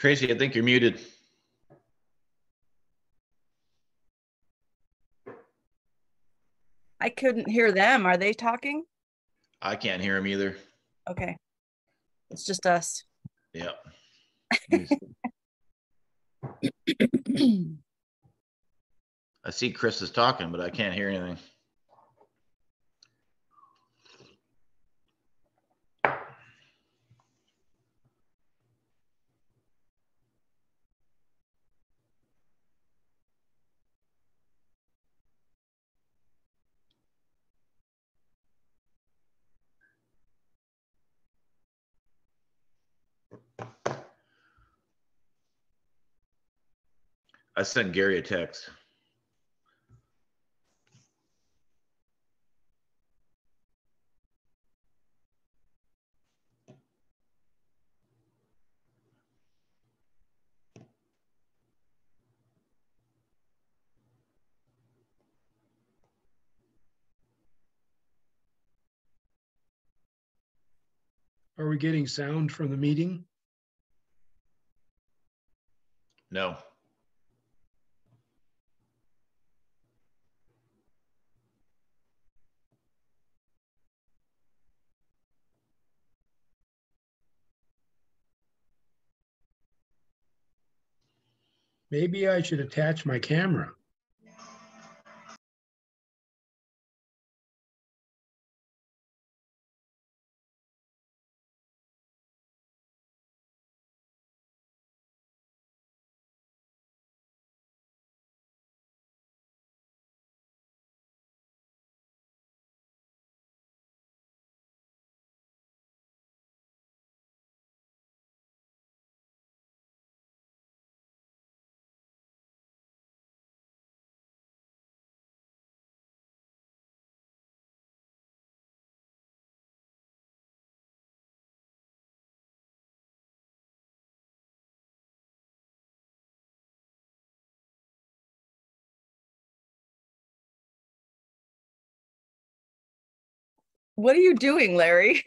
Tracy, I think you're muted. I couldn't hear them. Are they talking? I can't hear him either. Okay. It's just us. Yep. I see Chris is talking, but I can't hear anything. I sent Gary a text. Are we getting sound from the meeting? No. Maybe I should attach my camera. What are you doing, Larry?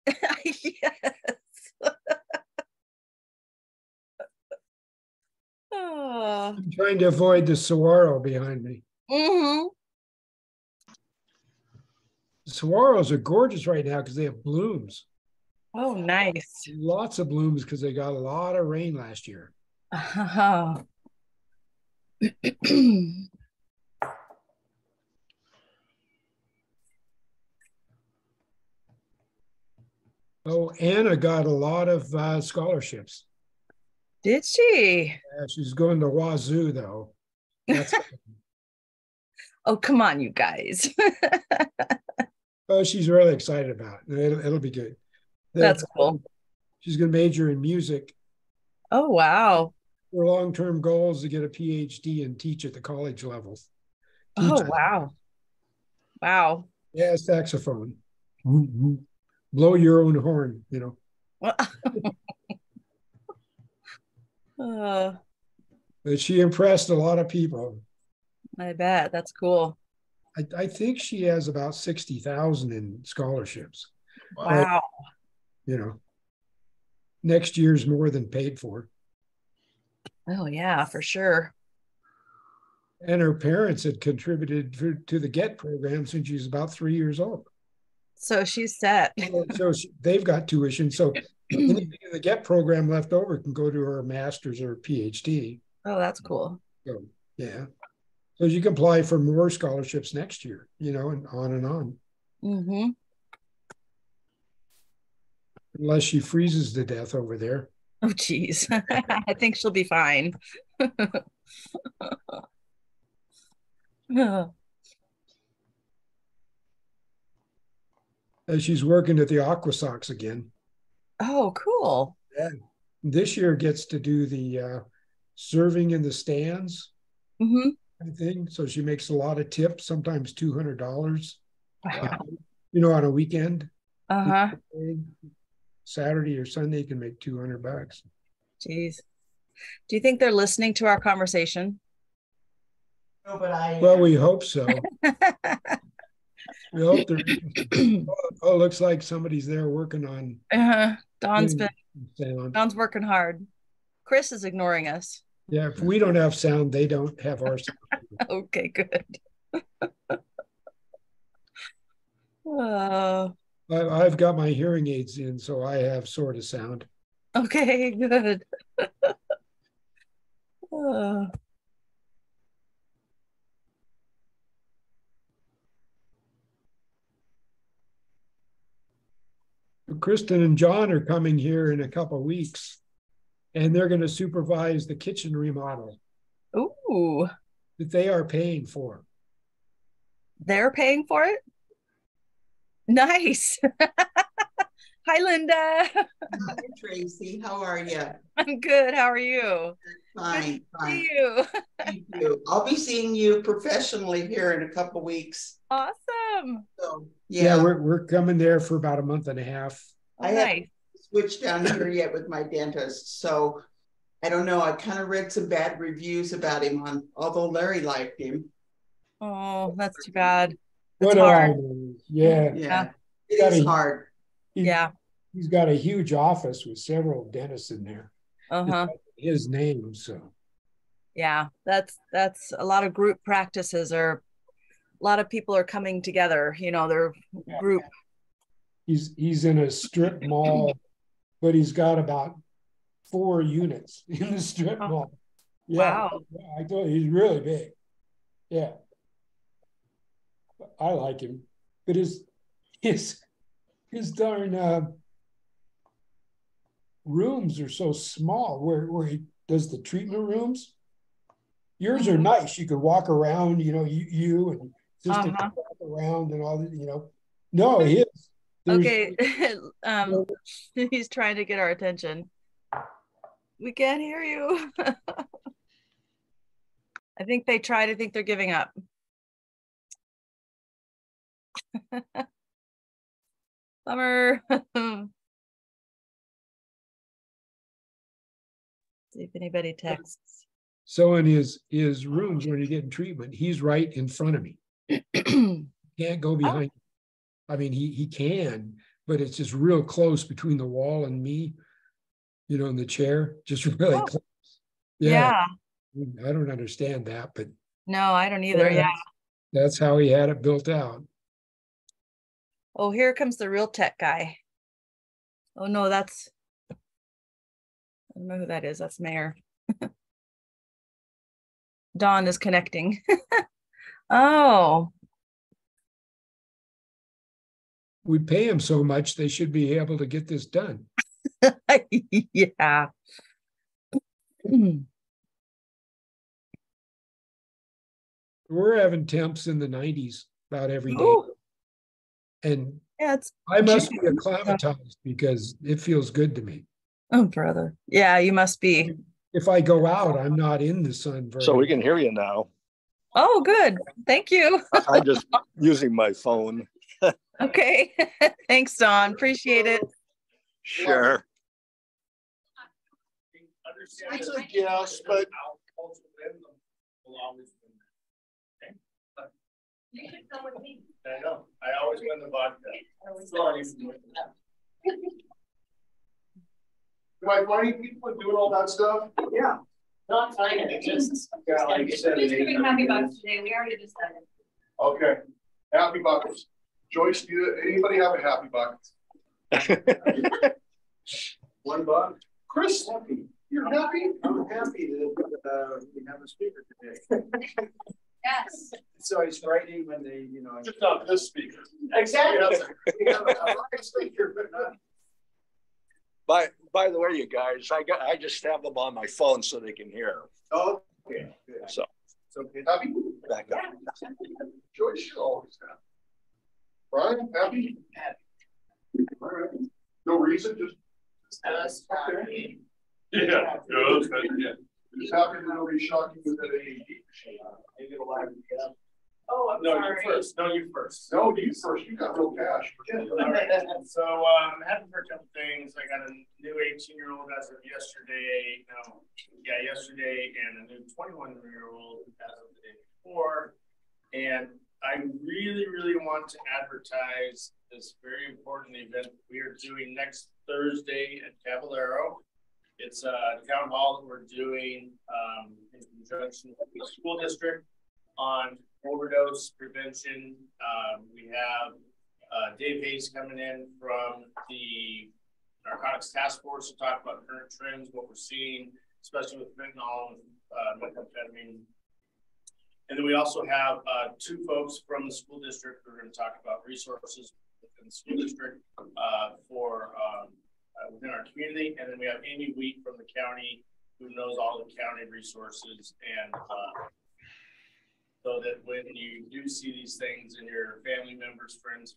Yes. Oh. I'm trying to avoid the saguaro behind me. Mm-hmm. The saguaros are gorgeous right now because they have blooms. Oh, nice. Lots of blooms because they got a lot of rain last year. Oh. Oh, Anna got a lot of scholarships. Did she? Yeah, she's going to Wazoo, though. That's Oh, come on, you guys. oh, she's really excited about it. It'll be good. That's cool. She's going to major in music. Oh, wow. Her long-term goal is to get a PhD and teach at the college level. Oh, wow. Wow. Yeah, saxophone. Blow your own horn, you know. But she impressed a lot of people. I bet. That's cool. I think she has about 60,000 in scholarships. Wow. But, you know, next year's more than paid for. Oh, yeah, for sure. And her parents had contributed to the GET program since she was about 3 years old. So she's set. So they've got tuition. So anything in the GET program left over can go to her master's or PhD. Oh, that's cool. So, yeah. So you can apply for more scholarships next year, you know, and on and on. Mm-hmm. Unless she freezes to death over there. Oh, geez. I think she'll be fine. She's working at the Aqua Sox again. Oh, cool. Yeah. This year gets to do the serving in the stands. Mm-hmm. I think so. She makes a lot of tips, sometimes $200. Wow. You know, on a weekend. Uh-huh. Saturday or Sunday, you can make $200. Jeez. Do you think they're listening to our conversation? No, but well, we hope so. We hope they're oh, looks like somebody's there working on Don's sound. Don's working hard. Chris is ignoring us. Yeah, if we don't have sound, they don't have our sound. Okay, good. Oh, I've got my hearing aids in, so I have sort of sound. okay, good. Oh. Kristen and John are coming here in a couple of weeks, and they're going to supervise the kitchen remodel Ooh, that they are paying for. they're paying for it? Nice. Hi, Linda. Hi, Tracy. How are you? I'm good. How are you? Fine, fine. See you. Thank you. I'll be seeing you professionally here in a couple of weeks. Awesome. So Yeah, we're coming there for about a month and a half. Oh, I nice. haven't switched down here yet with my dentist, so I don't know. I kind of read some bad reviews about him although Larry liked him. Oh, that's too bad. What That's hard. Yeah. Yeah, it is hard. Yeah. He's got a huge office with several dentists in there. Uh-huh. His name, so. Yeah, that's a lot of group practices, or a lot of people are coming together, they're group. He's in a strip mall, but he's got about 4 units in the strip mall. Yeah, wow. I told you, he's really big. Yeah, I like him, but his darn rooms are so small. Where he does the treatment rooms, yours are nice. You could walk around, you and sister walk around and all that, No, his. Okay. He's trying to get our attention. We can't hear you. I think they're giving up. Bummer. See if anybody texts. So in his rooms when you're getting treatment, he's right in front of me. Can't go behind. I mean, he can, but it's just real close between the wall and me, in the chair, just really close. Yeah. I don't understand that, but no, I don't either. Yeah. That's how he had it built out. Oh, here comes the real tech guy. Oh no, I don't know who that is. That's Mayor. Dawn is connecting. Oh. We pay him so much, they should be able to get this done. Yeah. We're having temps in the 90s about every day. Ooh. And yeah, I must be acclimatized because it feels good to me. Oh, brother. Yeah, you must be. If I go out, I'm not in the sun very So we can hear you now. Oh, good. Thank you. I'm just using my phone. Okay. Thanks, Dawn. Appreciate it. Sure. It's a guess, but you should come with me. I know. I always win the vodka. Sorry. do I find people doing all that stuff? Yeah. Not finding it. Just like you said. Just giving happy bucks today. We already decided. Okay. Happy buckets. Joyce, anybody have a happy bucket? $1. Chris, you're happy? I'm happy that we have a speaker today. Yes. So he's writing when they, just not this speaker. Exactly. We have a speaker, but not. By the way, you guys, I just have them on my phone so they can hear. Oh, okay. Good. So happy? Back up. Joyce, you're always happy. Brian, happy? Happy. All right. No reason, just Okay. yeah. Just happy that it'll be shocking with that AED machine. Maybe it'll lag me up. Oh, I'm No, sorry. you first. No, you first. No, you first. You got real cash. All right. So I'm happy for a couple things. I got a new 18-year-old as of yesterday. Yesterday, and a new 21-year-old as of the day before. And I really, really want to advertise this very important event we are doing next Thursday at Caballero. It's a town hall that we're doing in conjunction with the school district on overdose prevention. We have Dave Hayes coming in from the Narcotics Task Force to talk about current trends, what we're seeing, especially with fentanyl and methamphetamine. And then we also have two folks from the school district who are going to talk about resources within the school district for within our community. And then we have Amy Wheat from the county who knows all the county resources, and so that when you do see these things in your family members, friends,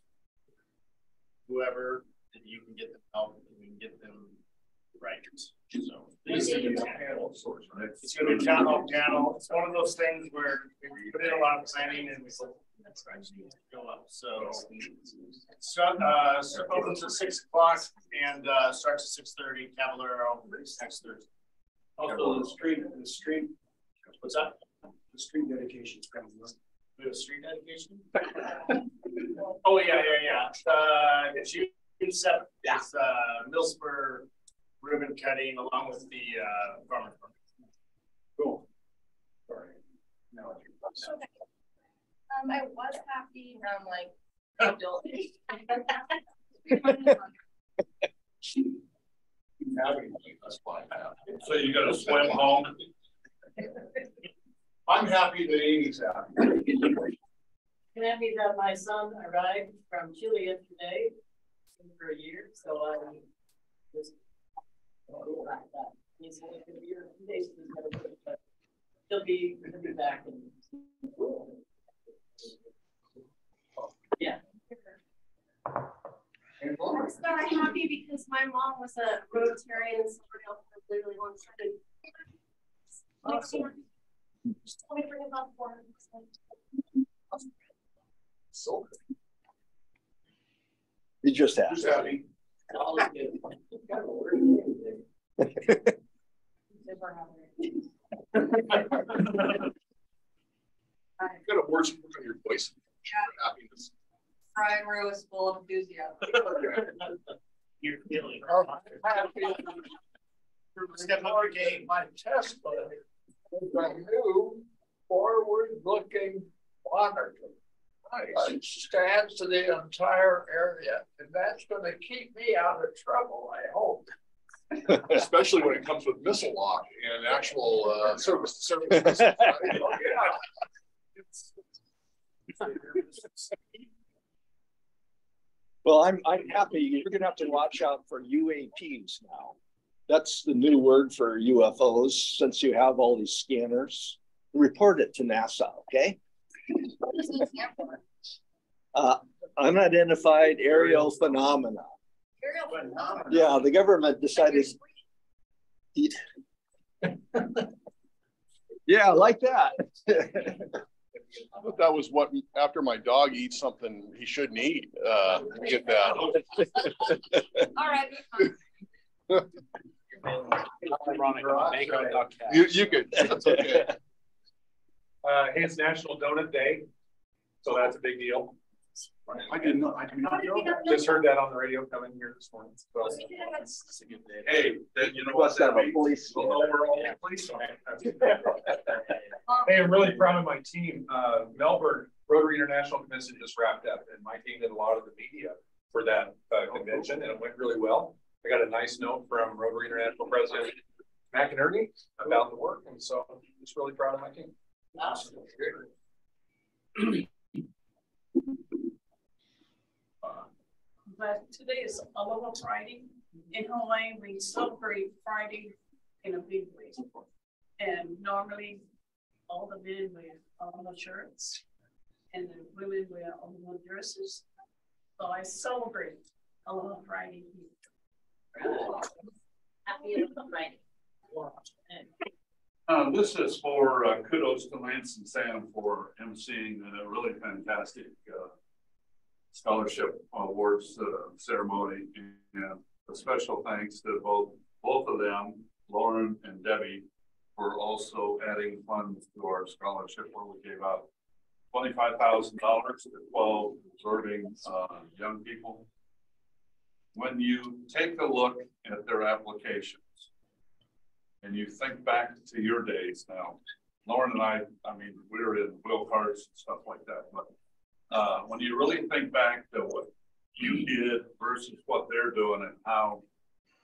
whoever, that you can get them help and you can get them right. So it's going to be a town hall panel. It's one of those things where we put in a lot of planning and we said, let's actually go up. So opens at 6 o'clock and starts at 6:30. Caballero next Thursday. Also, the street. What's that? The street dedication is coming up. We have a street dedication. Oh yeah. It's June 7th. It's Millspur ribbon cutting along with the farmer. Cool. Sorry. No. Okay. I was happy from like adult. So you got to swim home. I'm happy that Amy's happy. I'm happy that my son arrived from Chile yesterday for a year, so I just like that. He's going to be here 2 days, but he'll be back. Yeah. I was very happy because my mom was a Rotarian in Silverdale for a really long time. Awesome. Just let me bring about 400%. So You just asked. just happy. Got a worse look on your voice. For happiness. Brian Rowe is full of enthusiasm. You're feeling. Step up your game. My test a new forward-looking monitor. It stands to the entire area, and that's going to keep me out of trouble, I hope. Especially when it comes with missile lock and actual service. Oh, yeah. Well, I'm happy. You're going to have to watch out for UAPs now. That's the new word for UFOs, since you have all these scanners. Report it to NASA, okay? What does it stand for? Unidentified aerial phenomena. Aerial phenomena. Yeah, the government decided. Yeah, like that. I thought that was what, after my dog eats something he shouldn't eat, get that. All right. You could, that's okay. Hey, it's National Donut Day, so that's a big deal. I did not know. Just heard that on the radio coming here this morning. So, Hey, then you know Must have a police. we'll know we're all police. Hey, I'm really proud of my team. Melbourne Rotary International Convention just wrapped up, and my team did a lot of the media for that convention, and it went really well. I got a nice note from Rotary International President McInerney about the work, and so I'm just really proud of my team. Awesome. But today is Aloha Friday. In Hawaii, we celebrate Friday in a big way. And normally, all the men wear Aloha shirts, and the women wear Aloha dresses. So I celebrate Aloha Friday here. Happy Aloha Friday. This is for kudos to Lance and Sam for emceeing a really fantastic scholarship awards ceremony, and a special thanks to both of them, Lauren and Debbie, for also adding funds to our scholarship where we gave out $25,000 to 12 observing young people. When you take a look at their applications and you think back to your days now, Lauren and I mean, we were in wheel cars and stuff like that, but when you really think back to what you did versus what they're doing and how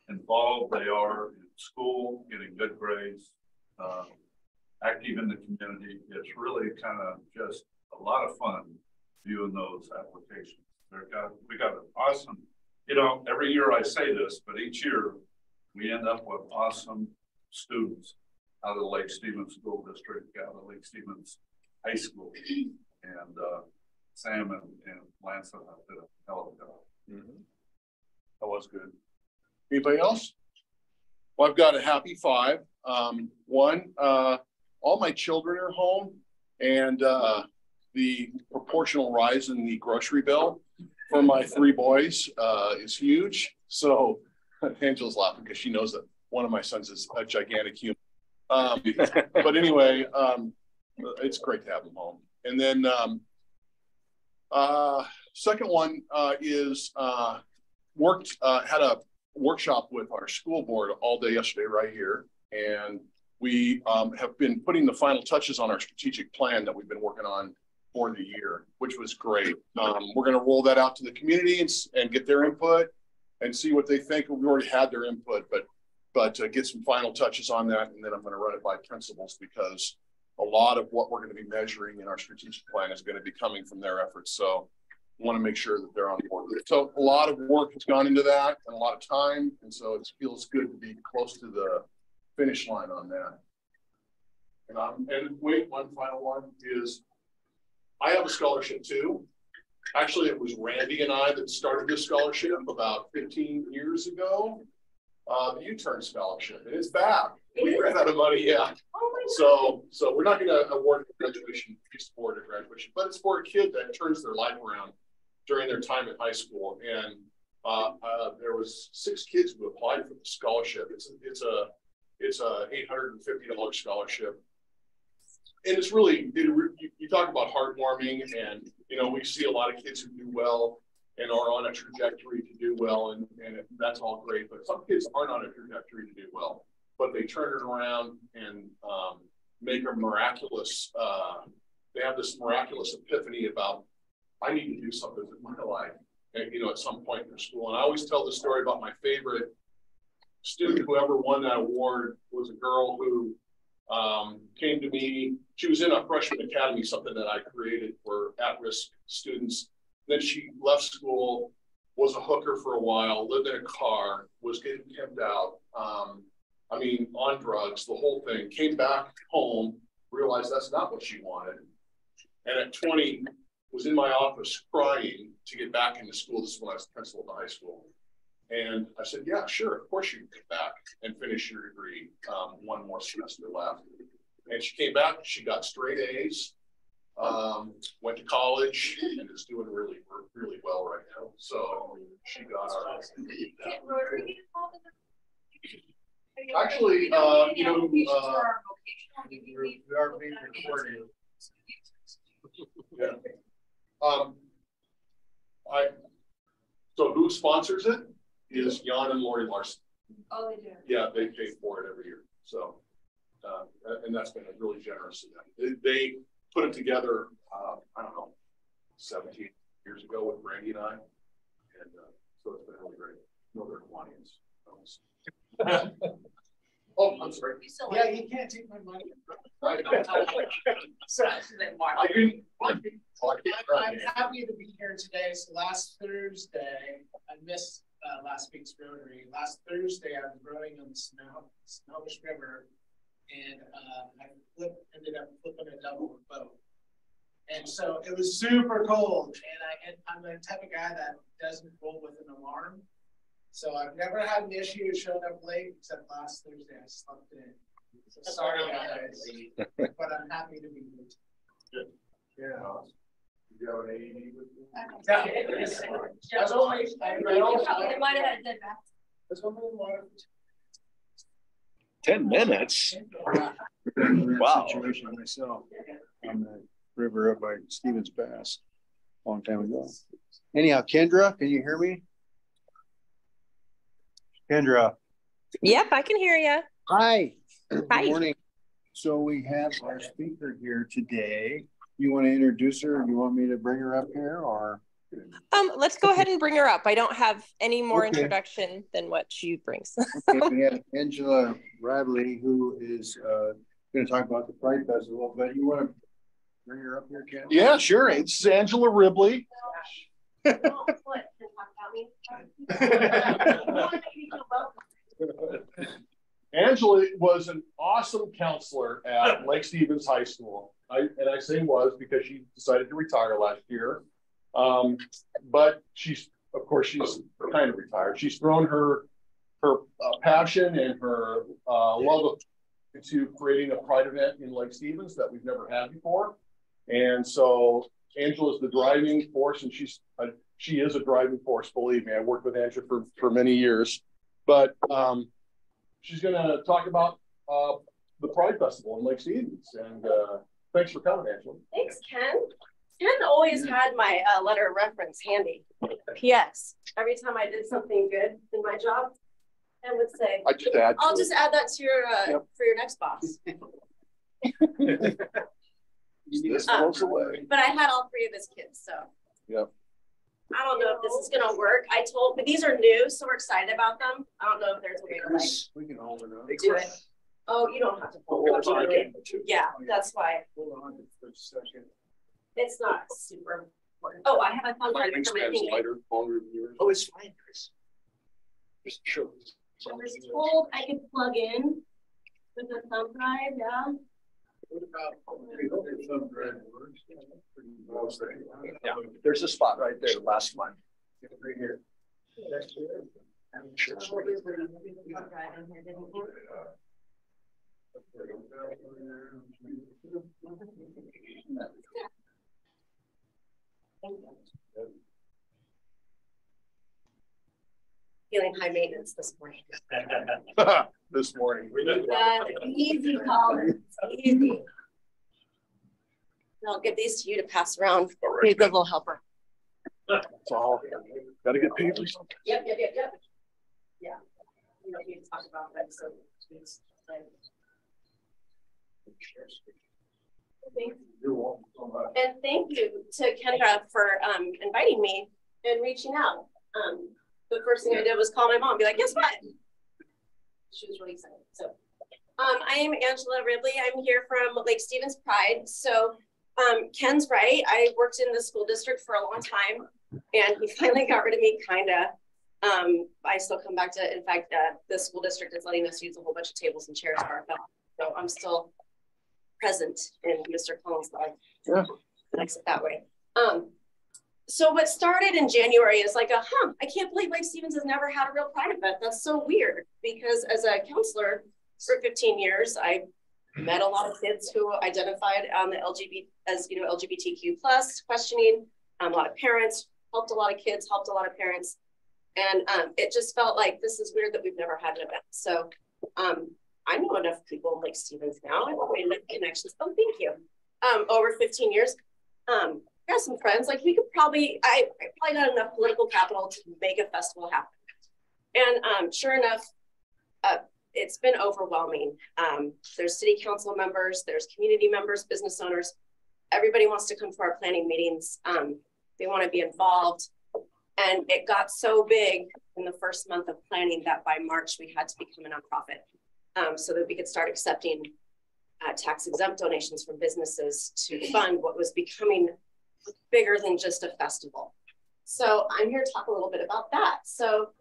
involved they are in school, getting good grades, active in the community, it's really kind of just a lot of fun viewing those applications. We got an awesome, you know, every year I say this, but each year we end up with awesome students out of the Lake Stevens School District, out of Lake Stevens High School, and Sam and Lance did a hell of a job. That was good. Anybody else? Well, I've got a happy 5. One, all my children are home, and the proportional rise in the grocery bill for my 3 boys is huge. So Angela's laughing because she knows that one of my sons is a gigantic human. But anyway, it's great to have them home. And then second one is had a workshop with our school board all day yesterday right here. And we have been putting the final touches on our strategic plan that we've been working on for the year, which was great. We're going to roll that out to the community and get their input and see what they think. We already had their input, but get some final touches on that. And then I'm going to run it by principals, because a lot of what we're going to be measuring in our strategic plan is going to be coming from their efforts. So I want to make sure that they're on board with it. So a lot of work has gone into that and a lot of time. And so it feels good to be close to the finish line on that. And wait, one final one is, I have a scholarship too. Actually, it was Randy and I that started this scholarship about 15 years ago. The U-Turn scholarship, and it's back. We ran out of money, yeah. So we're not going to award graduation fees for a graduation, but it's for a kid that turns their life around during their time in high school. And there was 6 kids who applied for the scholarship. It's a $850 scholarship. And it's really, you talk about heartwarming, and, you know, we see a lot of kids who do well and are on a trajectory to do well, and that's all great. But some kids aren't on a trajectory to do well, but they turn it around and make a miraculous, they have this miraculous epiphany about, I need to do something with my life, and, you know, at some point in their school. And I always tell the story about my favorite student who ever won that award was a girl who came to me. She was in a freshman academy, something that I created for at-risk students. Then she left school, was a hooker for a while, lived in a car, was getting pimped out. I mean, on drugs, the whole thing. Came back home, realized that's not what she wanted. And at 20, was in my office crying to get back into school. This is when I was principal of high school. And I said, yeah, sure, of course you can get back and finish your degree. One more semester left. And she came back, she got straight A's, went to college, and is doing really, really well right now. So she got our... Actually, you know, we are being recorded. Yeah. So who sponsors it is Jan and Lori Larson. Oh, they do. Yeah, they pay for it every year. So, and that's been really generous of them. They put it together, I don't know, 17 years ago with Randy and I. And so it's been really great. No, they're Hawaiians. Oh, I'm sorry. Yeah, you can't take my money. Right. I'm happy to be here today. So last Thursday, I missed last week's Rotary. Last Thursday, I was rowing on the Snohomish River, and I ended up flipping a double boat. And so it was super cold, and I'm the type of guy that doesn't roll with an alarm. So I've never had an issue showing up late, except last Thursday I slept in. So sorry guys, but I'm happy to be here. Good. Yeah. Do you have an AED with you? They might have had a dead bat. 10 minutes. Wow. Situation myself. I'm river up by Stevens Pass a long time ago. Anyhow, Kendra, can you hear me? Kendra. Yep, I can hear you. Hi. Hi. Good morning. So we have our speaker here today. You want to introduce her? You want me to bring her up here, or? Let's go ahead and bring her up. I don't have any more Okay. introduction than what she brings. Okay, we have Angela Radley, who is going to talk about the Pride Festival, but you want to bring her up here, Ken? Yeah, sure. It's Angela Ribley. Angela was an awesome counselor at Lake Stevens High School. I say was because she decided to retire last year. But she's kind of retired. She's thrown her passion and her love into creating a pride event in Lake Stevens that we've never had before. And so Angela's the driving force, and she is a driving force. Believe me, I worked with Angela for many years. But she's going to talk about the Pride Festival in Lake Stevens. And thanks for coming, Angela. Thanks, Ken. Ken always had my letter of reference handy. P.S. Every time I did something good in my job, Ken would say, I'll just add that to your for your next boss. But I had all three of his kids, so. Yep. I don't know if this is gonna work. But these are new, so we're excited about them. I don't know if there's a way to We can hold it up. do it. Oh, you don't have to hold it. Yeah, that's why. Hold on for a second. It's not super important. Oh, I have a thumb drive for my thingy. Oh, it's fine, Chris. Just show. I was told I could plug in with a thumb drive, yeah. What about thumb drive works? Yeah, there's a spot right there, the last one. Right here. I'm sure. Feeling high maintenance this morning. This morning. Easy caller. Easy. I'll give these to you to pass around. Be a good little helper. That's all. Got to get paid for something. Yep. Yeah. We don't need to talk about that. So You're welcome. and thank you to Kendra for inviting me and reaching out. The first thing I did was call my mom and be like, guess what? She was really excited. So I am Angela Ribley. I'm here from Lake Stevens Pride. So Ken's right. I worked in the school district for a long time, and he finally got rid of me, kind of. I still come back to, in fact, the school district is letting us use a whole bunch of tables and chairs for our festival. So I'm still present in Mr. Collins' life. Yeah. Likes it that way. So what started in January is like I can't believe Lake Stevens has never had a real pride event. That's so weird, because as a counselor for 15 years, I met a lot of kids who identified on the LGBTQ plus questioning, a lot of parents, helped a lot of kids, helped a lot of parents. And it just felt like this is weird that we've never had an event. So I know enough people in Lake Stevens now. I've made connections. Oh, thank you. Over 15 years. I got some friends, like I probably got enough political capital to make a festival happen. And sure enough, it's been overwhelming. There's city council members, there's community members, business owners. Everybody wants to come to our planning meetings. They want to be involved. And it got so big in the first month of planning that by March, we had to become a nonprofit so that we could start accepting tax exempt donations from businesses to fund what was becoming bigger than just a festival. So I'm here to talk a little bit about that. So,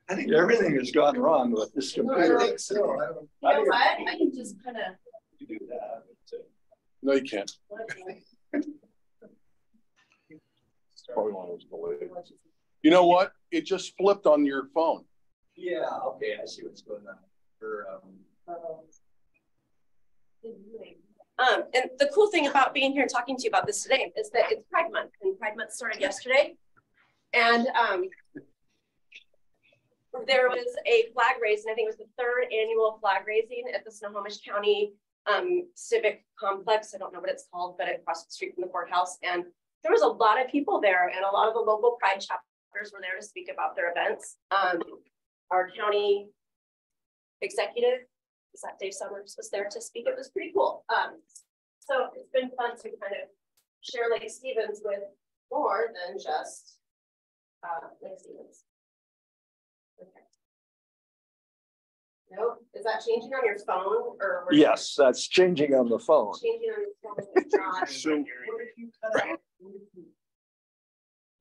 I think everything has gone wrong with this computer. I think so. You know what? I can just kind of do that. No, you can't. Probably one of those delayed. You know what? It just flipped on your phone. Yeah, okay, I see what's going on. And the cool thing about being here and talking to you about this today is that it's Pride Month, and Pride Month started yesterday. And there was a flag raising. I think it was the 3rd annual flag raising at the Snohomish County Civic Complex. I don't know what it's called, but across the street from the courthouse. And there was a lot of people there, and a lot of the local Pride chapters were there to speak about their events. Our county executive, is that Dave Summers, was there to speak. It was pretty cool. So it's been fun to kind of share Lake Stevens with more than just Lake Stevens. Okay. No, is that changing on your phone or? Yes, that's changing on the phone. Changing on your phone. So, What if you cut out?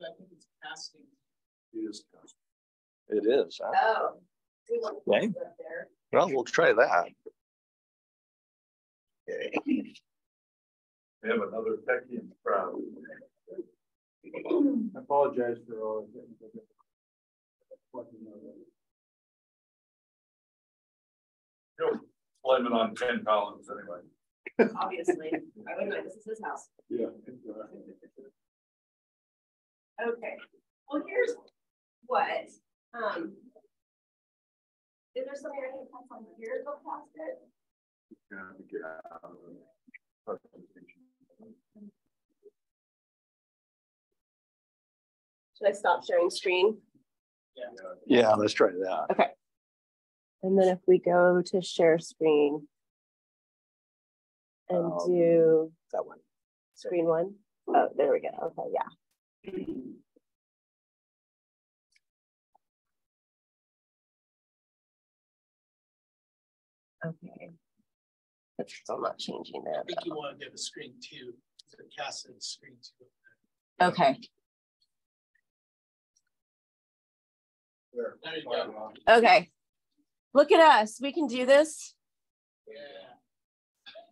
I think it's casting. it is. It is. Huh? Oh. We want to Okay. put it up there. Well, we'll try that. Okay. We have another techie in the crowd. I apologize for all of it. You'll blame it on Ken Collins anyway. Obviously, I would know this is his house. Yeah. Okay, well, here's what, is there something I can pass on here to pass it? Should I stop sharing screen? Yeah, let's try that. Okay. And then if we go to share screen and do that one. Screen 1. Oh, there we go. Okay, yeah. Okay. It's still not changing that. I think you want to get a screen 2. The cast is screen 2. Okay. There you go. Okay. Look at us. We can do this.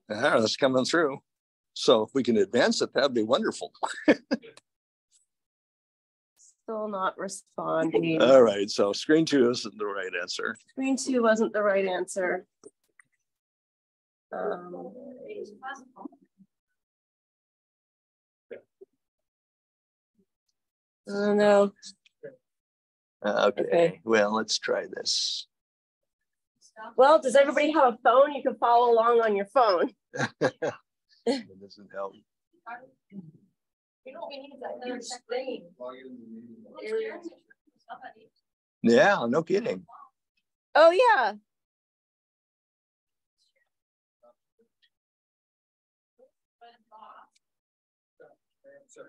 Yeah, that's coming through. So if we can advance it, that'd be wonderful. Still not responding. All right, so screen 2 isn't the right answer. Screen 2 wasn't the right answer. Oh no. Okay, well, let's try this. Well, does everybody have a phone? You can follow along on your phone. It doesn't help. You know what we need is that other screen. Yeah, no kidding. Oh yeah.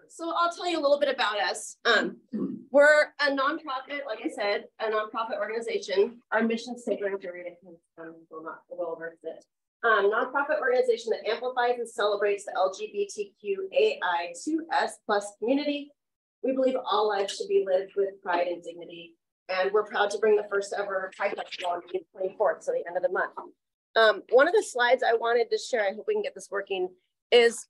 So I'll tell you a little bit about us. We're a nonprofit, like I said, a nonprofit organization. Our mission statement, will over it. Nonprofit organization that amplifies and celebrates the LGBTQAI2S+ community. We believe all lives should be lived with pride and dignity. And we're proud to bring the first ever Pride Festival on June 24th, so the end of the month. One of the slides I wanted to share, I hope we can get this working, is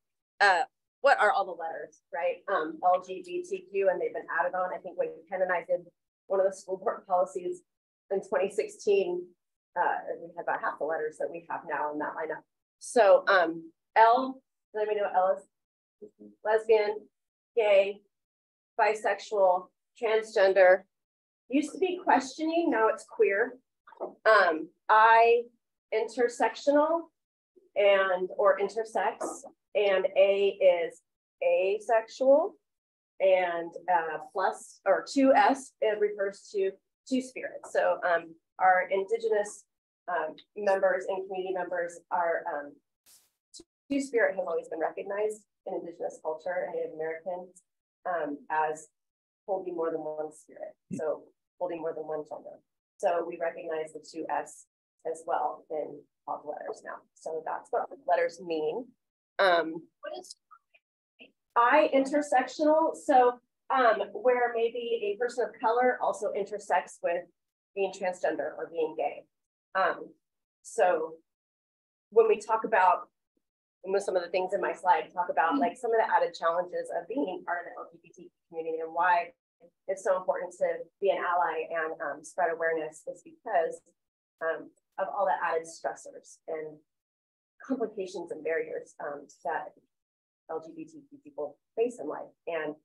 what are all the letters, right? LGBTQ, and they've been added on. I think when Ken and I did one of the school board policies in 2016, we had about half the letters that we have now in that lineup. So L, does anybody know what L is? Lesbian, gay, bisexual, transgender. Used to be questioning, now it's queer. I, intersectional and or intersex, and A is asexual, and plus or 2S, it refers to two spirits. So our Indigenous members and community members are two spirit has always been recognized in Indigenous culture and Native American as holding more than one spirit. So holding more than one gender. So we recognize the 2S as well in all the letters now. So that's what the letters mean. What is I, intersectional? So where maybe a person of color also intersects with being transgender or being gay. So when we talk about, and some of the things in my slide talk about like some of the added challenges of being part of the LGBT community and why it's so important to be an ally and spread awareness is because of all the added stressors and complications and barriers that LGBTQ people face in life. And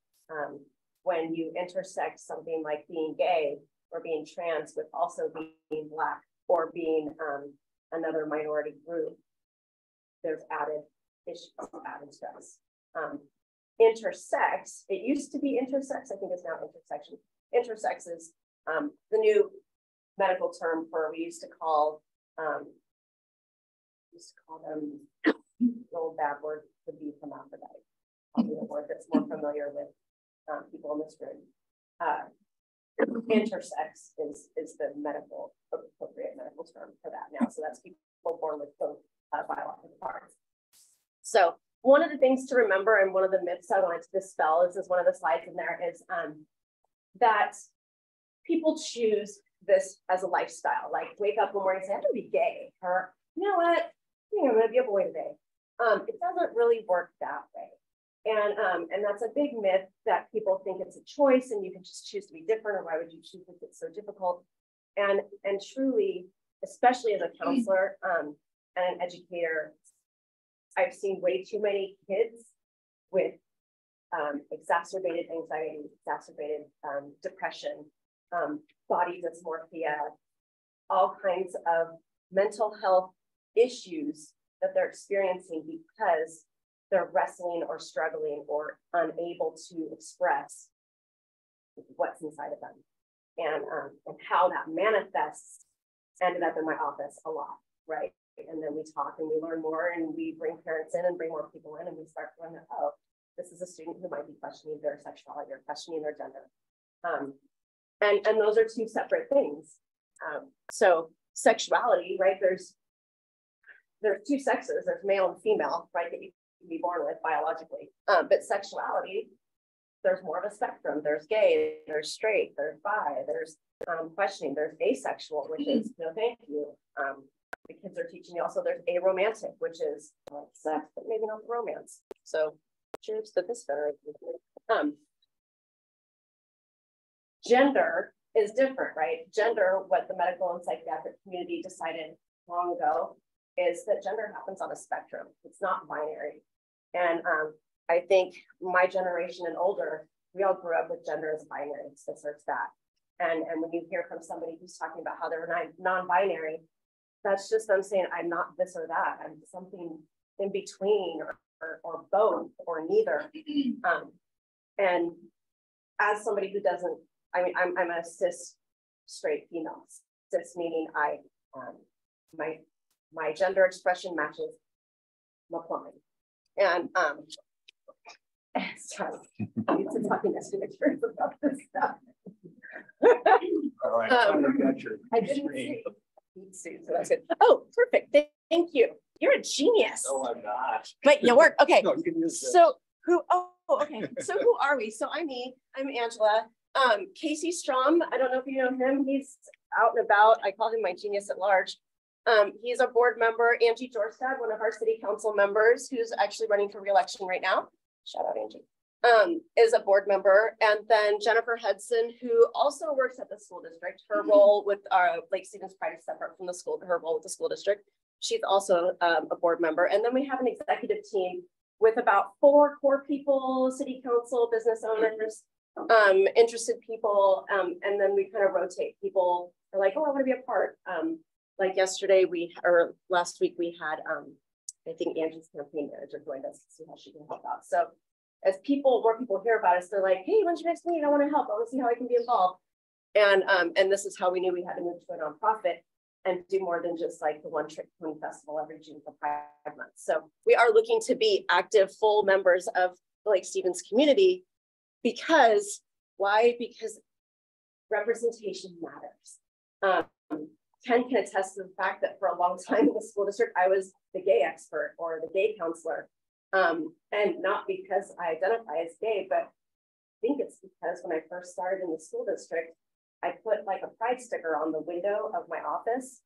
when you intersect something like being gay or being trans with also being Black or being another minority group, there's added issues, added stress. Intersex, it used to be intersex, I think it's now intersection. Intersex is the new medical term for, we used to call them, the old bad word would be hermaphroditic, probably a word that's more familiar with people in this room. Intersex is the appropriate medical term for that now. So that's people born with both biological parts. So one of the things to remember, and one of the myths I wanted to dispel, is one of the slides in there, is that people choose this as a lifestyle. Like wake up one morning and say, I'm gonna be gay, or you know what, I think I'm gonna be a boy today. It doesn't really work that way. And that's a big myth, that people think it's a choice and you can just choose to be different, or why would you choose if it's so difficult? And truly, especially as a counselor and an educator, I've seen way too many kids with exacerbated anxiety, exacerbated depression, body dysmorphia, all kinds of mental health issues that they're experiencing because they're wrestling or struggling or unable to express what's inside of them. And how that manifests ended up in my office a lot, right? And then we talk and we learn more, and we bring parents in and bring more people in, and we start to learn that, oh, this is a student who might be questioning their sexuality or questioning their gender. And those are two separate things. So sexuality, right? There's two sexes, there's male and female, right? That you can be born with biologically. But sexuality, there's more of a spectrum. There's gay, there's straight, there's bi, there's questioning, there's asexual, which is no thank you. The kids are teaching you also there's aromantic, which is sex, but maybe not romance. So cheers to this generation. Gender is different, right? Gender, what the medical and psychiatric community decided long ago, is that gender happens on a spectrum. It's not binary. And I think my generation and older, we all grew up with gender as binary, it's this or it's that. And when you hear from somebody who's talking about how they're non-binary, that's just them saying, I'm not this or that. I'm something in between, or both, or neither. And as somebody who doesn't, I mean, I'm a cis straight female. Cis meaning my gender expression matches my plumbing. And sorry, I need to talk in experience about this stuff. All right, I didn't see, so that's good. Oh, perfect. Thank you. You're a genius. No, I'm not. But you work. Okay. No, you can use this. So who? Oh, okay. So who are we? So I'm Angela. Casey Strom. I don't know if you know him. He's out and about. I call him my genius at large. He's a board member. Angie Jorstad, one of our city council members, who's actually running for re-election right now. Shout out, Angie. Is a board member. And then Jennifer Hudson, who also works at the school district. Her role with Lake Stevens Pride is separate from the school, her role with the school district. She's also a board member. And then we have an executive team with about 4 core people, city council, business owners, interested people. And then we kind of rotate. People are like, oh, I want to be a part. Like yesterday, or last week, we had, I think Angie's campaign manager joined us to see how she can help out. So as more people hear about us, they're like, hey, when's your next meeting? I want to help. I want to see how I can be involved. And this is how we knew we had to move to a nonprofit and do more than just like the One Trick Pony Festival every June for 5 months. So we are looking to be active, full members of the Lake Stevens community. Because, why? Because representation matters. Ken can attest to the fact that for a long time in the school district, I was the gay expert or the gay counselor. And not because I identify as gay, but I think it's because when I first started in the school district, I put like a pride sticker on the window of my office.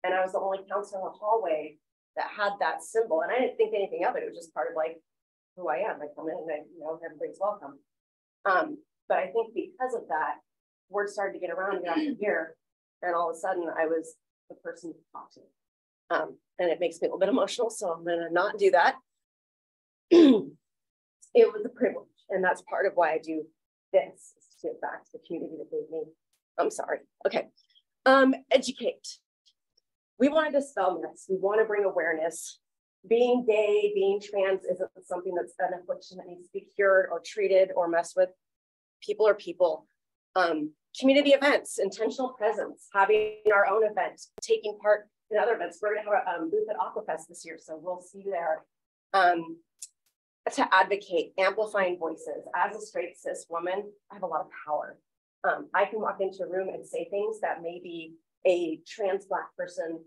And I was the only counselor in the hallway that had that symbol. And I didn't think anything of it. It was just part of like who I am. I come in and everybody's welcome. But I think because of that, word started to get around year after year. And all of a sudden I was the person to talk to. And it makes me a little bit emotional, so I'm gonna not do that. It was a privilege, and that's part of why I do this, is to give back to the community that gave me I'm sorry. Okay. Educate. We want to dispel myths. We want to bring awareness. Being gay, being trans isn't something that's an affliction that needs to be cured or treated or messed with. People are people. Community events, intentional presence, having our own event, taking part in other events. We're going to have a booth at Aquafest this year, so we'll see you there. To advocate, amplifying voices. As a straight cis woman, I have a lot of power. I can walk into a room and say things that maybe a trans Black person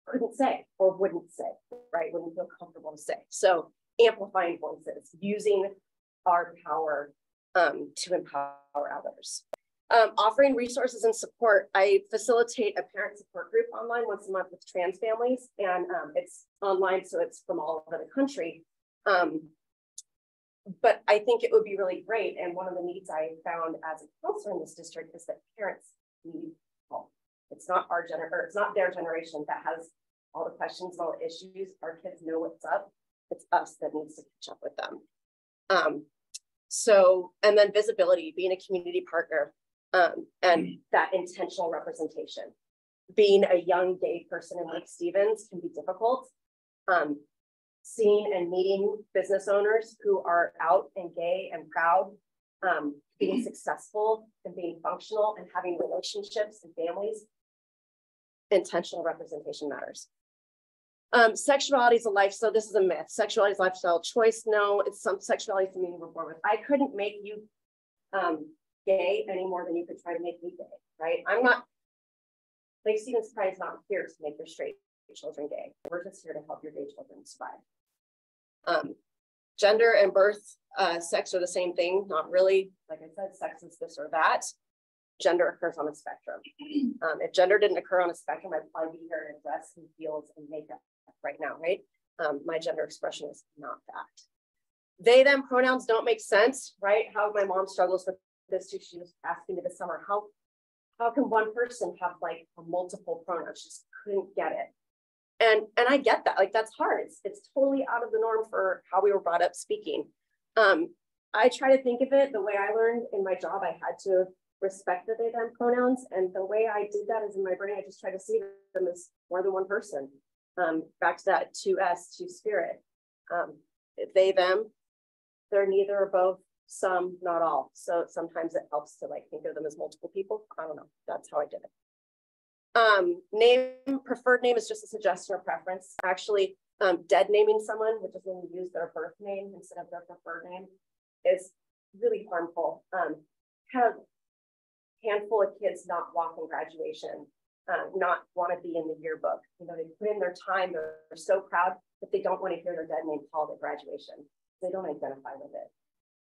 couldn't say or wouldn't say, right? Wouldn't feel comfortable to say. So amplifying voices, using our power to empower others. Offering resources and support. I facilitate a parent support group online once a month with trans families, and it's online, so it's from all over the country. But I think it would be really great, and one of the needs I found as a counselor in this district is that parents need help. It's not our it's not their generation that has all the questions, all the issues. Our kids know what's up. It's us that needs to catch up with them. And then visibility, being a community partner, and that intentional representation. Being a young gay person in Lake Stevens can be difficult. Seeing and meeting business owners who are out and gay and proud, being successful and being functional and having relationships and families, intentional representation matters. Sexuality is a life, so this is a myth. Sexuality is a lifestyle choice. No, it's some sexuality is something you were born with. I couldn't make you gay any more than you could try to make me gay, right? I'm not, Lake Stevens Pride is not here to make your straight children gay. We're just here to help your gay children survive. Gender and birth, sex are the same thing. Not really. Like I said, sex is this or that. Gender occurs on a spectrum. If gender didn't occur on a spectrum, I'd probably be here in a dress and heels and makeup right now, right? My gender expression is not that. They, them pronouns don't make sense, right? How my mom struggles with this too. She was asking me this summer, how can one person have like a multiple pronouns? She just couldn't get it. And I get that, like that's hard. It's totally out of the norm for how we were brought up speaking. I try to think of it the way I learned in my job. I had to respect the they, them pronouns. And the way I did that is in my brain, I just try to see them as more than one person. Back to that 2S, two spirit. They, them, they're neither or both, some, not all. So sometimes it helps to like think of them as multiple people. I don't know, that's how I did it. Name, preferred name is just a suggestion or preference. Actually, dead naming someone, which is when you use their birth name instead of their preferred name, is really harmful. Have a handful of kids not walk in graduation, not want to be in the yearbook. You know, they put in their time, they're so proud, but they don't want to hear their dead name called at graduation. They don't identify with it.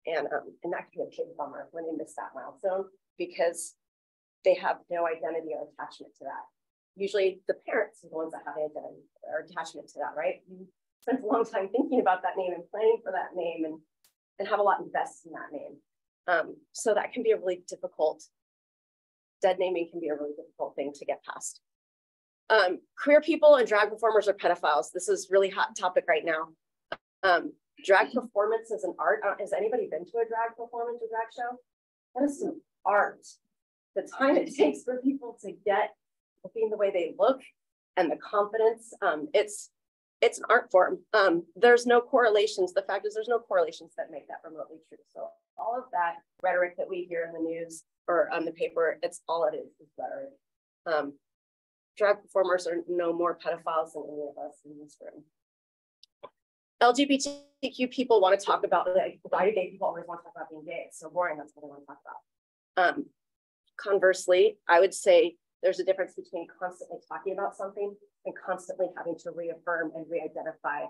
And that can be a big bummer when they miss that milestone because they have no identity or attachment to that. Usually the parents are the ones that have identity or attachment to that, right? You spent a long time thinking about that name and planning for that name and have a lot invested in that name. So that can be a really difficult, dead naming can be a really difficult thing to get past. Queer people and drag performers are pedophiles. This is really hot topic right now. Drag performance is an art. Has anybody been to a drag performance or drag show? That is some art. The time it takes for people to get looking the way they look and the confidence, it's an art form. There's no correlations. The fact is there's no correlations that make that remotely true. So all of that rhetoric that we hear in the news or on the paper, it's all it is rhetoric. Drag performers are no more pedophiles than any of us in this room. LGBTQ people want to talk about, like, why do gay people always want to talk about being gay? It's so boring, that's what they want to talk about. Conversely, I would say there's a difference between constantly talking about something and constantly having to reaffirm and re-identify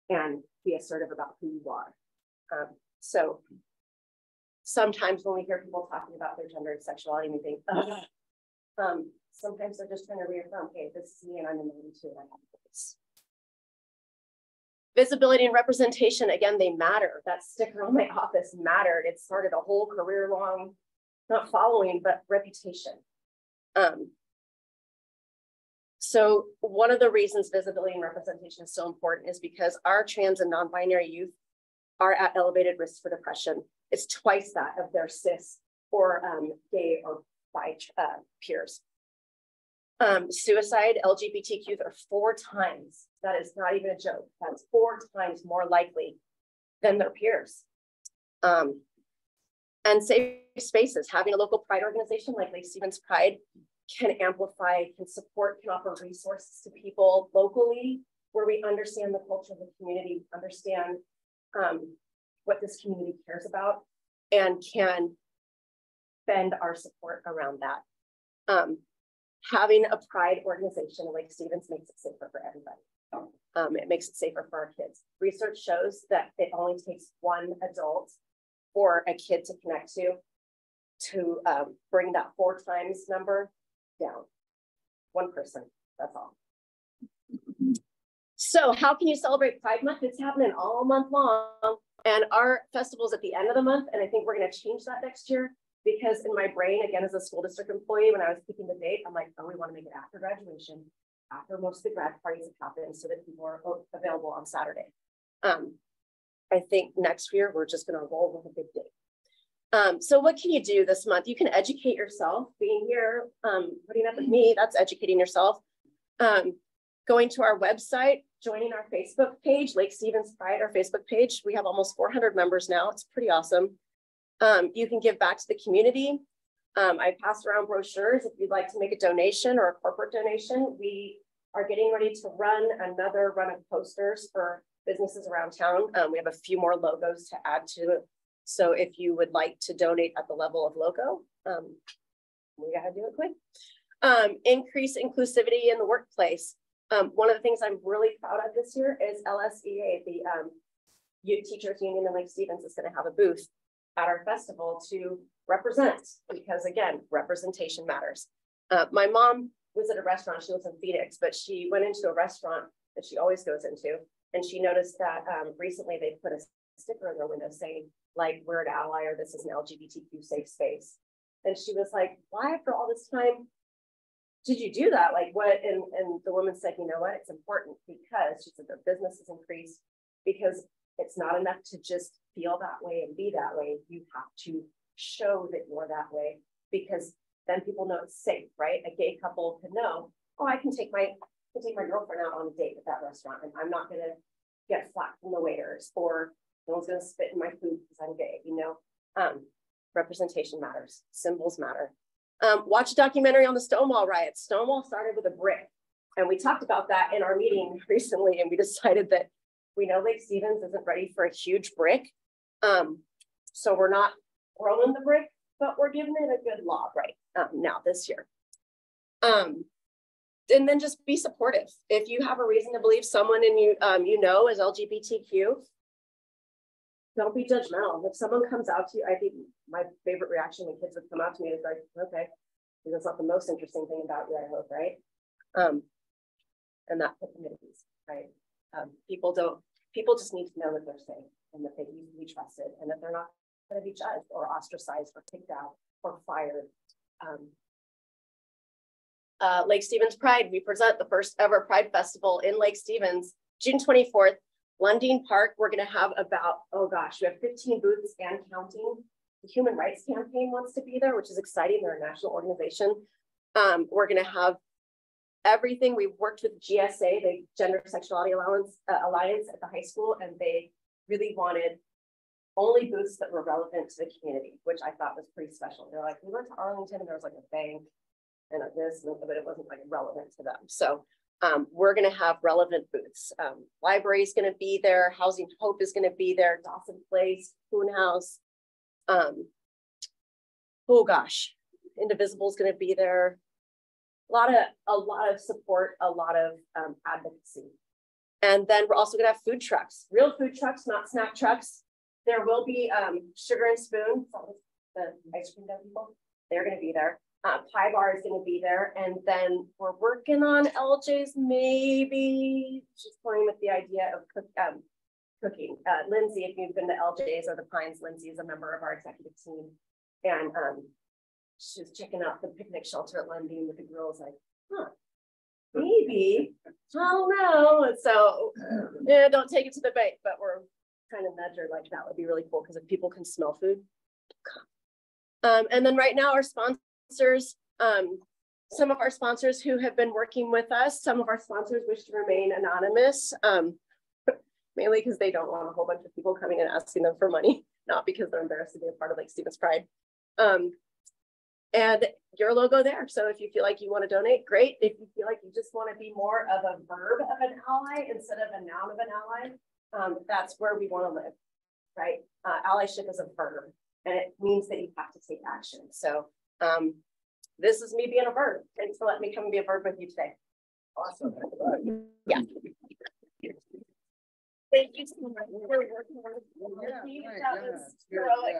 and be assertive about who you are. So sometimes when we hear people talking about their gender and sexuality, we think, sometimes they're just trying to reaffirm, hey, this is me and I'm in the room too, and I have a voice. Visibility and representation, again, they matter. That sticker on my office mattered. It started a whole career-long, not following, but reputation. So one of the reasons visibility and representation is so important is because our trans and non-binary youth are at elevated risk for depression. It's twice that of their cis or gay or by peers. Suicide, LGBTQ are 4 times. That is not even a joke. That's 4 times more likely than their peers. And safe spaces, having a local pride organization like Lake Stevens Pride can amplify, can support, can offer resources to people locally where we understand the culture of the community, understand what this community cares about, and can bend our support around that. Having a pride organization in Lake Stevens makes it safer for everybody. It makes it safer for our kids. Research shows that it only takes 1 adult for a kid to connect to bring that 4 times number down. 1 person, that's all. So how can you celebrate Pride Month? It's happening all month long. And our festival's at the end of the month. And I think we're gonna change that next year, because in my brain, again, as a school district employee, when I was picking the date, I'm like, oh, we wanna make it after graduation, after most of the grad parties have happened, so that people are available on Saturday. I think next year, we're just gonna roll with a big date. So what can you do this month? You can educate yourself. Being here, putting up with me, that's educating yourself. Going to our website, joining our Facebook page, Lake Stevens Pride, our Facebook page. We have almost 400 members now. It's pretty awesome. You can give back to the community. I passed around brochures. If you'd like to make a donation or a corporate donation, we are getting ready to run another run of posters for businesses around town. We have a few more logos to add to it. So if you would like to donate at the level of logo, we gotta do it quick. Increase inclusivity in the workplace. One of the things I'm really proud of this year is LSEA, the Youth Teachers Union in Lake Stevens, is gonna have a booth at our festival to represent, because again, representation matters. My mom was at a restaurant, she lives in Phoenix, but she went into a restaurant that she always goes into, and she noticed that recently they put a sticker in their window saying, like, we're an ally, or this is an LGBTQ safe space. And she was like, why after all this time did you do that? Like what? And the woman said, you know what, it's important because she said their business has increased, because it's not enough to just feel that way and be that way. You have to show that you're that way, because then people know it's safe, right? A gay couple can know, oh, I can take my girlfriend out on a date at that restaurant, and I'm not gonna get flack from the waiters, or no one's gonna spit in my food because I'm gay, you know? Representation matters, symbols matter. Watch a documentary on the Stonewall riots. Stonewall started with a brick, and we talked about that in our meeting recently, and we decided that we know Lake Stevens isn't ready for a huge brick. So we're not throwing the brick, but we're giving it a good lob right now this year. And then just be supportive. If you have a reason to believe someone in you, you know, is LGBTQ, don't be judgmental. If someone comes out to you, I think my favorite reaction when kids would come out to me is like, okay, that's not the most interesting thing about you, I hope, right? And that put them at ease, right? People just need to know that they're safe and that they need to be trusted and that they're not going to be judged or ostracized or kicked out or fired. Lake Stevens Pride, we present the first ever Pride Festival in Lake Stevens, June 24th, Lundeen Park. We're going to have about, oh gosh, we have 15 booths and counting. The Human Rights Campaign wants to be there, which is exciting. They're a national organization. We're going to have everything. We've worked with GSA, the Gender Sexuality Alliance at the high school, and they really wanted only booths that were relevant to the community, which I thought was pretty special. They're like, we went to Arlington and there was like a bank and this, but it wasn't like relevant to them. So we're going to have relevant booths. Library is going to be there. Housing Hope is going to be there. Dawson Place, Coon House. Oh gosh, Indivisible is going to be there. A lot of support, a lot of advocacy. And then we're also going to have food trucks, real food trucks, not snack trucks. There will be Sugar and Spoon, the ice cream people. They're going to be there. Pie Bar is going to be there. And then we're working on LJ's, maybe. She's playing with the idea of cooking. Lindsay, if you've been to LJ's or the Pines, Lindsay is a member of our executive team. And she's checking out the picnic shelter at Lundeen with the girls, like, huh, maybe, I don't know. And so, yeah, don't take it to the bank, but we're kind of nudge her like that would be really cool, because if people can smell food. And then right now our sponsors sponsors, some of our sponsors who have been working with us. Some of our sponsors wish to remain anonymous, mainly because they don't want a whole bunch of people coming and asking them for money, not because they're embarrassed to be a part of Lake Stevens Pride. And your logo there. So if you feel like you want to donate, great. If you feel like you just want to be more of a verb of an ally instead of a noun of an ally, that's where we want to live, right? Allyship is a verb, and it means that you have to take action. So this is me being a verb. Thanks for letting me come and be a verb with you today. Awesome. Yeah. Thank you so much for working on Yeah, that was heroic.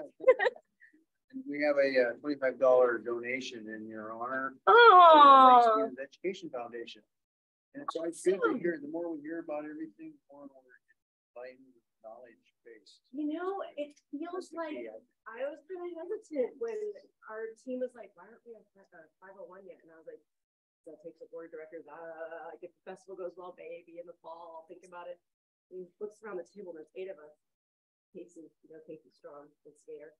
And we have a $25 donation in your honor. Oh, Education Foundation. And it's always good to hear. The more we hear about everything, the more we're enlightened with knowledge base. you know, it feels like I was kind of hesitant when our team was like, why aren't we a 501 yet? And I was like, that takes the board of directors. If the festival goes well, maybe in the fall, I'll think about it. And he looks around the table, there's 8 of us. Casey, Casey Strong, the skater.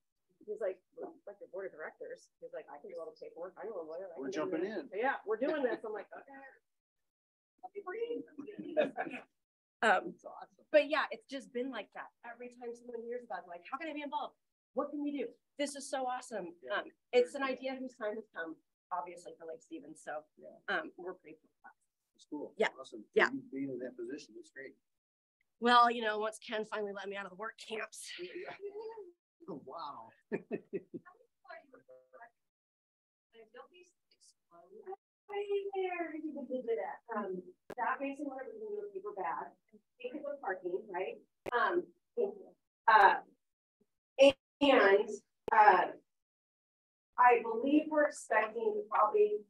He's like, well, it's like the board of directors. He's like, I can do all the paperwork. I know what we're jumping in. Yeah, we're doing this. I'm like, okay. But yeah, it's just been like that. Every time someone hears about it, like, how can I be involved? What can we do? This is so awesome. It's an idea whose time has come, obviously, for Lake Stevens. So we're pretty cool. It's cool. Yeah. Awesome. Yeah. Being in that position, it's great. Well, once Ken finally let me out of the work camps. Oh, wow. That makes me want to do super bad. Because of parking, right? I believe we're expecting probably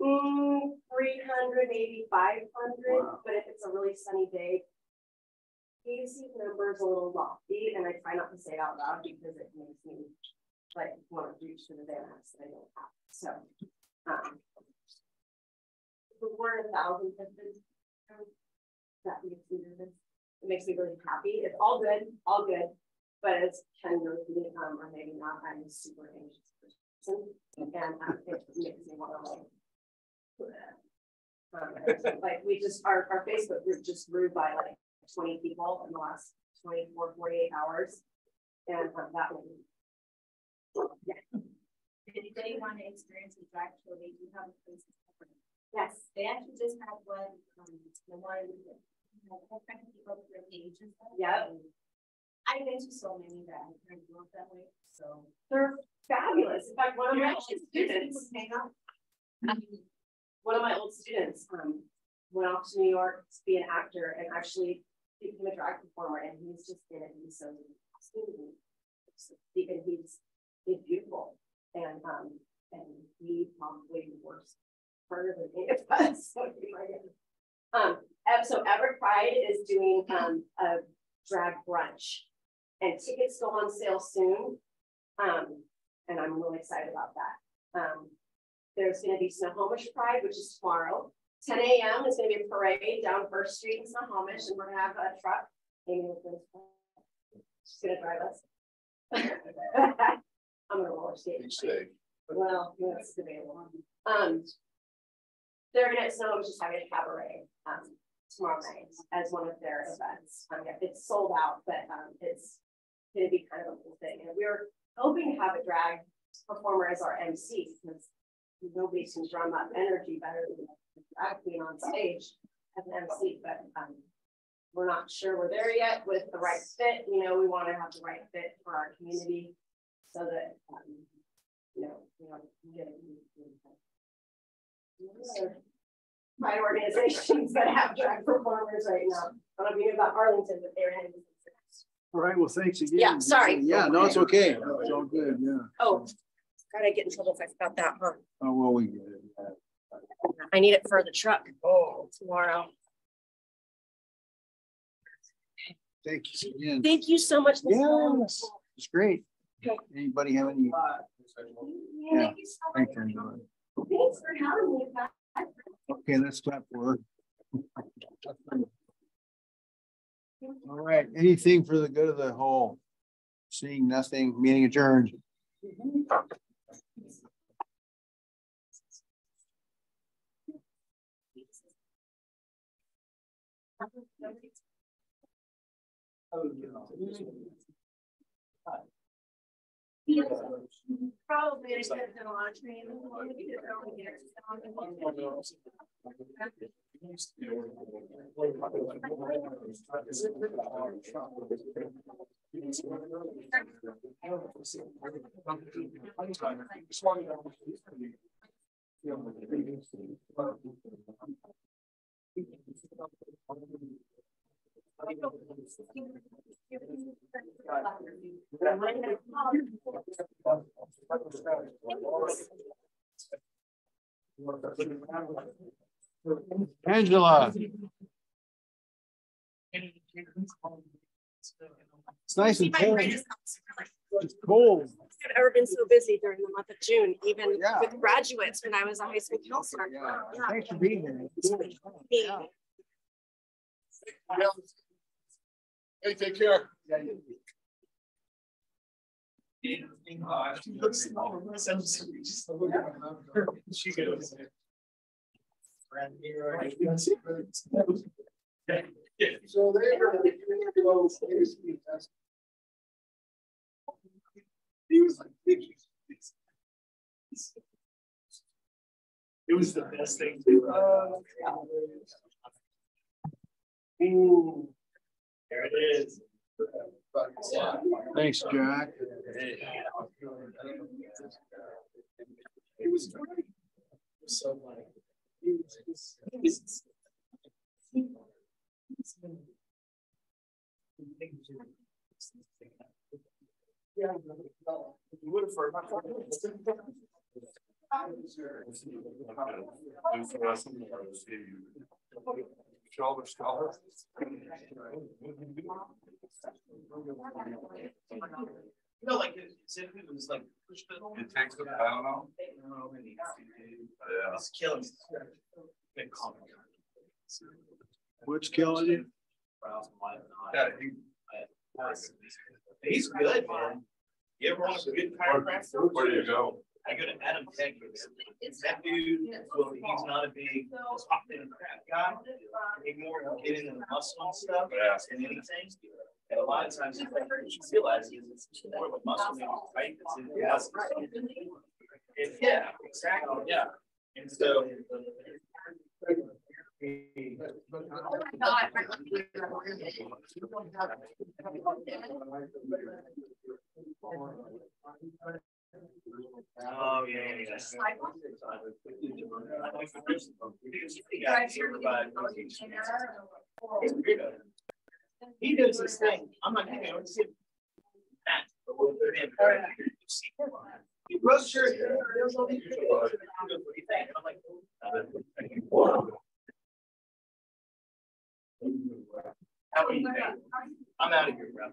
300, maybe 500. Wow. But if it's a really sunny day, these numbers a little lofty, and I try not to say it out loud because it makes me like want to reach for the dance that I don't have. So, we're in 1,000 that makes me really happy. It's all good, but it's kind of or maybe not. I'm a super anxious person, and it makes me want to like we just our Facebook group just grew by like 20 people in the last 48 hours. And that one. Yeah. If they want to experience the drag show, they do have a place. Yes. They actually just had one, the one people with their age and stuff. Yeah. I've been to so many that I kind of grew up that way. So they're fabulous. In fact, one of my students old students went off to New York to be an actor and actually became a drag performer, and he's just in it. He's so he's beautiful, and he probably works harder than any of us. So Everett Pride is doing a drag brunch, and tickets go on sale soon, and I'm really excited about that. There's going to be Snohomish Pride, which is tomorrow. 10 a.m. is going to be a parade down First Street in Snohomish, and we're going to have a truck. She's going to drive us. I'm going to roller skate. Well, that's debatable. They're going to Snohomish is having a cabaret tomorrow night as one of their events. It's sold out, but it's going to be kind of a cool thing. And we're hoping to have a drag performer as our MC, because nobody can drum up energy better than drag queen on stage as an MC, but we're not sure we're there yet with the right fit. We want to have the right fit for our community so that, pride organizations that have drag performers right now. I don't know if you know about Arlington, but they're heading. All right, well, thanks again. Yeah, sorry. Yeah, no, it's okay. No, it's all good, yeah. Oh, gotta get in trouble if I forgot that, huh? Oh, well, we get it. I need it for the truck tomorrow. Thank you again. Thank you so much. Yes, it's great. Okay. Anybody have any? Yeah. Thank you. Thanks for having me. Okay, let's clap for her. All right, anything for the good of the whole? Seeing nothing, meeting adjourned. Probably I should have done a lot of training. Angela. It's nice and cold. It's cold. I've never been so busy during the month of June, even with graduates when I was a high school counselor. Yeah. Thanks for being here. Yeah. Hey, take care. She goes. So they were He was like, it was the best thing to ooh, there it is. Thanks, Jack. It was great. So like, yeah, you would have for no, like it was like pushed it. It takes a Tylenol. It's killing. What's killing you? Yeah, He's good, man. You ever want a good chiropractor? where do you go? I go to Adam Texas. That dude, well, he's not a big crap guy. He's more get into the muscle and stuff than anything. And a lot of times, what you realize is it's more of a muscle memory, right? It's in the muscle. Yeah, exactly. Yeah. And so. Oh yeah, he does this thing. I'm not kidding. I don't see that. But we'll put him. He rubs your hair. What do you think? I'm like, how are you? I'm out of here, bro.